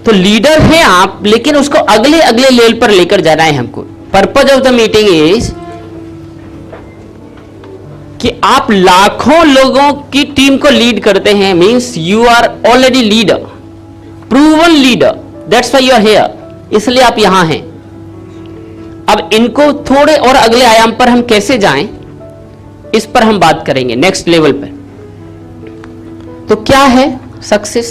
तो लीडर हैं आप, लेकिन उसको अगले अगले लेवल पर लेकर जाना है हमको। Purpose of the meeting is कि आप लाखों लोगों की टीम को लीड करते हैं, means you are already leader, proven leader, that's why you are here, इसलिए आप यहां हैं। अब इनको थोड़े और अगले आयाम पर हम कैसे जाएं, इस पर हम बात करेंगे नेक्स्ट लेवल पर। तो क्या है सक्सेस,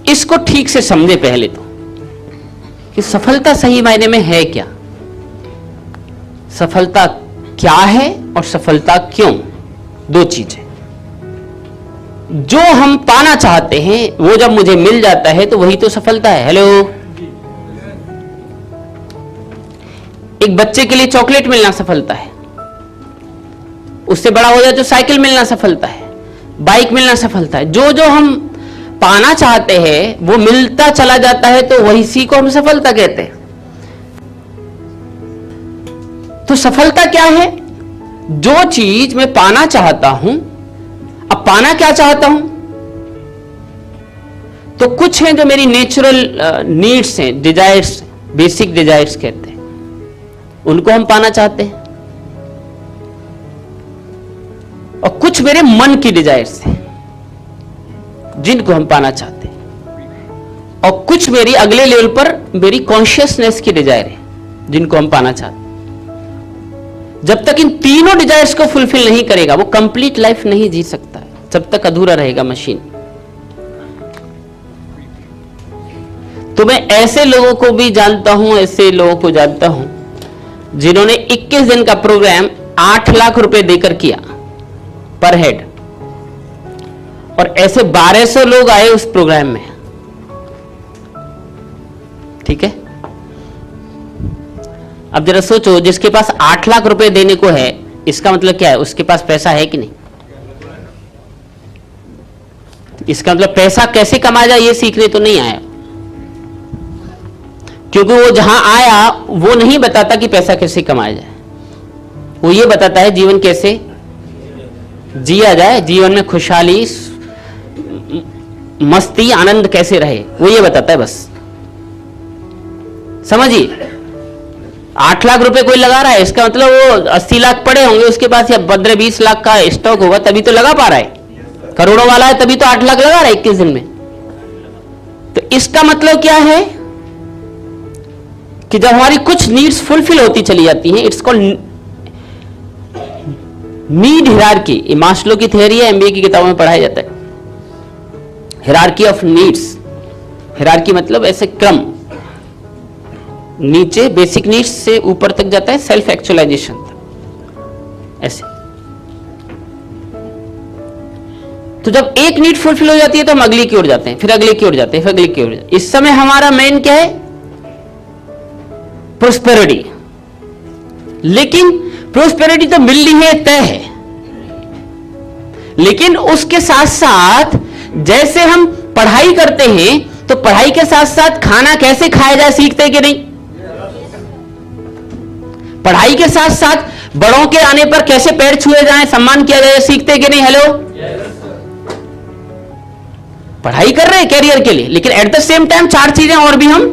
इसको ठीक से समझे पहले तो, कि सफलता सही मायने में है क्या, सफलता क्या है और सफलता क्यों, दो चीजें। जो हम पाना चाहते हैं वो जब मुझे मिल जाता है तो वही तो सफलता है। हेलो, एक बच्चे के लिए चॉकलेट मिलना सफलता है, उससे बड़ा हो जाए तो साइकिल मिलना सफलता है, बाइक मिलना सफलता है। जो जो हम पाना चाहते हैं वो मिलता चला जाता है तो वही सी को हम सफलता कहते हैं। तो सफलता क्या है, जो चीज मैं पाना चाहता हूं। अब पाना क्या चाहता हूं, तो कुछ हैं जो मेरी नेचुरल नीड्स हैं, डिजायर्स, बेसिक डिजायर्स कहते हैं, उनको हम पाना चाहते हैं। और कुछ मेरे मन की डिजायर्स हैं जिनको हम पाना चाहते हैं। और कुछ मेरी अगले लेवल पर मेरी कॉन्शियसनेस की डिजायर है जिनको हम पाना चाहते हैं। जब तक इन तीनों डिजायर्स को फुलफिल नहीं करेगा वो कंप्लीट लाइफ नहीं जी सकता है, जब तक अधूरा रहेगा मशीन। तो मैं ऐसे लोगों को भी जानता हूं, ऐसे लोगों को जानता हूं जिन्होंने 21 दिन का प्रोग्राम 8 लाख रुपए देकर किया पर हेड, और ऐसे 1200 लोग आए उस प्रोग्राम में। ठीक है, अब जरा सोचो, जिसके पास 8 लाख रुपए देने को है, इसका मतलब क्या है, उसके पास पैसा है कि नहीं। इसका मतलब पैसा कैसे कमाया जाए ये सीखने तो नहीं आया, क्योंकि वो जहां आया वो नहीं बताता कि पैसा कैसे कमाया जाए, वो ये बताता है जीवन कैसे जिया जाए, जीवन में खुशहाली, मस्ती, आनंद कैसे रहे, वो ये बताता है बस। समझिए, 8 लाख रुपए कोई लगा रहा है, इसका मतलब वो 80 लाख पड़े होंगे उसके पास, या 15-20 लाख का स्टॉक होगा तभी तो लगा पा रहा है। करोड़ों वाला है तभी तो 8 लाख लगा रहा है 21 दिन में। तो इसका मतलब क्या है कि जब हमारी कुछ नीड्स फुलफिल होती चली जाती हैं, it's called need hierarchy. Maslow की थ्योरी है, एमबीए की किताबों में पढ़ाया जाता है, हिरार्की ऑफ नीड्स। हिरार्की मतलब ऐसे क्रम, नीचे बेसिक नीड्स से ऊपर तक जाता है सेल्फ एक्चुअलाइजेशन तक, ऐसे। तो जब एक नीड फुलफिल हो जाती है तो हम अगली की ओर जाते हैं, फिर अगले की ओर जाते हैं, फिर अगले की ओर जाते हैं। इस समय हमारा मेन क्या है, प्रोस्पेरिटी। लेकिन प्रोस्पेरिटी तो मिलनी है, तय है, लेकिन उसके साथ साथ जैसे हम पढ़ाई करते हैं तो पढ़ाई के साथ साथ खाना कैसे खाया जाए सीखते हैं कि नहीं। पढ़ाई के साथ साथ बड़ों के आने पर कैसे पैर छुए जाएं, सम्मान किया जाए सीखते हैं कि नहीं। हेलो, पढ़ाई कर रहे हैं कैरियर के लिए, लेकिन एट द सेम टाइम 4 चीजें और भी हम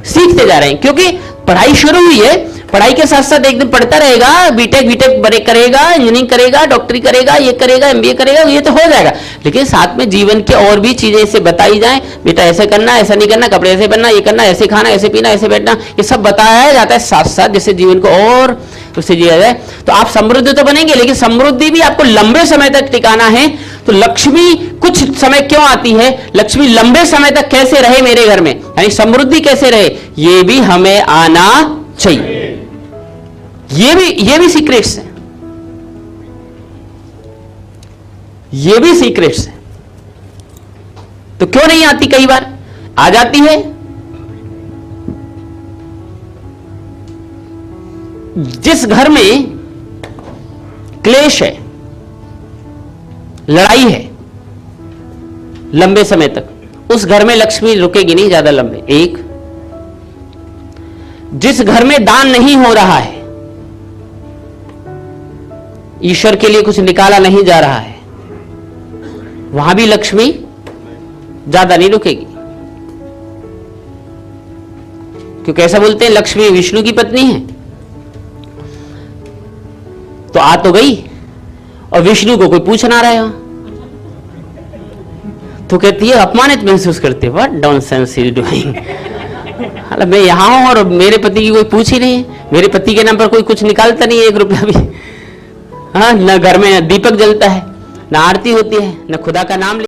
सीखते जा रहे हैं, क्योंकि पढ़ाई शुरू हुई है। पढ़ाई के साथ साथ एक दिन पढ़ता रहेगा, बीटेक करेगा, इंजीनियरिंग करेगा, डॉक्टरी करेगा, ये करेगा, एमबीए करेगा, ये तो हो जाएगा, लेकिन साथ में जीवन के और भी चीजें इसे बताई जाएं, बेटा ऐसे करना, ऐसा नहीं करना, कपड़े ऐसे पहनना, ये करना, ऐसे खाना, ऐसे पीना, ऐसे बैठना, ये सब बताया जाता है साथ साथ, जिससे जीवन को और उससे जिया जाए। तो आप समृद्ध तो बनेंगे, लेकिन समृद्धि भी आपको लंबे समय तक टिकाना है। तो लक्ष्मी कुछ समय क्यों आती है, लक्ष्मी लंबे समय तक कैसे रहे मेरे घर में, यानी समृद्धि कैसे रहे, ये भी हमें आना चाहिए। ये भी सीक्रेट्स हैं, ये भी सीक्रेट्स हैं। तो क्यों नहीं आती, कई बार आ जाती है। जिस घर में क्लेश है, लड़ाई है लंबे समय तक, उस घर में लक्ष्मी रुकेगी नहीं ज्यादा लंबे। एक, जिस घर में दान नहीं हो रहा है, ईश्वर के लिए कुछ निकाला नहीं जा रहा है, वहां भी लक्ष्मी ज्यादा नहीं रुकेगी, क्योंकि ऐसा बोलते हैं लक्ष्मी विष्णु की पत्नी है, तो आ तो गई और विष्णु को कोई पूछ ना रहा है, तो कहती है अपमानित महसूस करती है, व्हाट नॉनसेंस इज डूइंग, मतलब मैं यहां हूं और मेरे पति की कोई पूछ ही नहीं है, मेरे पति के नाम पर कोई कुछ निकालता नहीं है 1 रुपया भी, हाँ, न घर में दीपक जलता है, न आरती होती है, न खुदा का नाम लिया